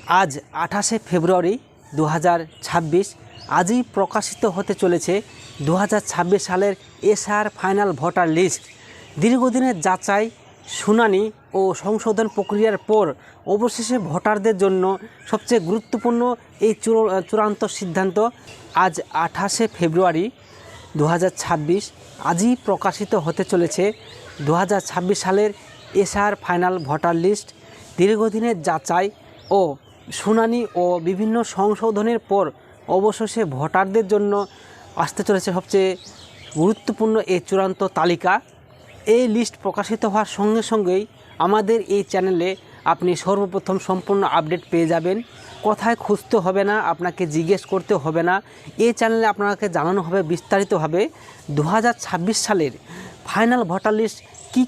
আজ 28শে ফেব্রুয়ারি 2026 আজই প্রকাশিত হতে চলেছে 2026 সালের এসআর ফাইনাল ভোটার লিস্ট। দীর্ঘদিনের যাচাই, শুনানি ও সংশোধন প্রক্রিয়ার পর অবশেষে ভোটারদের জন্য সবচেয়ে গুরুত্বপূর্ণ এই চূড়ান্ত সিদ্ধান্ত আজ 28শে ফেব্রুয়ারি 2026 আজই প্রকাশিত হতে চলেছে 2026 সালের এসআর ফাইনাল ভোটার লিস্ট। দীর্ঘদিনের যাচাই ও শুনানি ও বিভিন্ন সংশোধনের পর অবশেষে ভোটারদের জন্য আসতে চলেছে সবচেয়ে গুরুত্বপূর্ণ এই চূড়ান্ত তালিকা। এই লিস্ট প্রকাশিত হওয়ার সঙ্গে সঙ্গেই আমাদের এই চ্যানেলে আপনি সর্বপ্রথম সম্পূর্ণ আপডেট পেয়ে যাবেন। কোথায় খুঁজতে হবে না, আপনাকে জিজ্ঞেস করতে হবে না। এই চ্যানেলে আপনাকে জানানো হবে বিস্তারিতভাবে 2026 সালের ফাইনাল ভোটার লিস্ট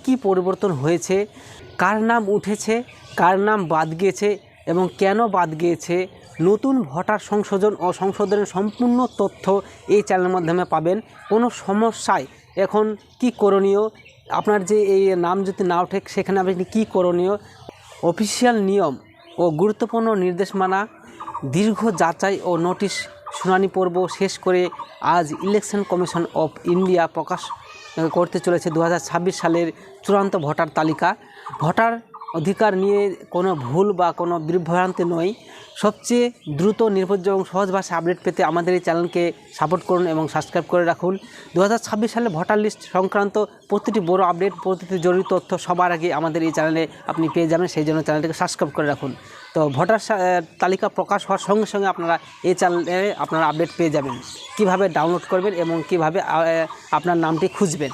কী পরিবর্তন হয়েছে, কার নাম উঠেছে, কার নাম বাদ গিয়েছে এবং কেন বাদ গিয়েছে। নতুন ভোটার সংশোধন ও সংশোধনের সম্পূর্ণ তথ্য এই চ্যানেলের মাধ্যমে পাবেন। কোনো সমস্যায় এখন কি করণীয়, আপনার যে এই নাম যদি না ওঠে সেখানে আপনি কী করণীয়, অফিসিয়াল নিয়ম ও গুরুত্বপূর্ণ নির্দেশমালা, দীর্ঘ যাচাই ও নোটিশ শুনানি পর্ব শেষ করে আজ ইলেকশন কমিশন অফ ইন্ডিয়া প্রকাশ করতে চলেছে 2026 সালের চূড়ান্ত ভোটার তালিকা। ভোটার অধিকার নিয়ে কোনো ভুল বা কোনো বিভ্রান্তি নয়। সবচেয়ে দ্রুত, নির্ভরযোগ্য এবং সহজ ভাষায় আপডেট পেতে আমাদের এই চ্যানেলকে সাপোর্ট করুন এবং সাবস্ক্রাইব করে রাখুন। 2026 সালে ভোটার লিস্ট সংক্রান্ত প্রতিটি বড় আপডেট, প্রতিটি জরুরি তথ্য সবার আগে আমাদের এই চ্যানেলে আপনি পেয়ে যাবেন। সেই জন্য চ্যানেলটিকে সাবস্ক্রাইব করে রাখুন। তো ভোটার তালিকা প্রকাশ হওয়ার সঙ্গে সঙ্গে আপনারা এই চ্যানেলে আপনারা আপডেট পেয়ে যাবেন। কিভাবে ডাউনলোড করবেন এবং কিভাবে আপনার নামটি খুঁজবেন।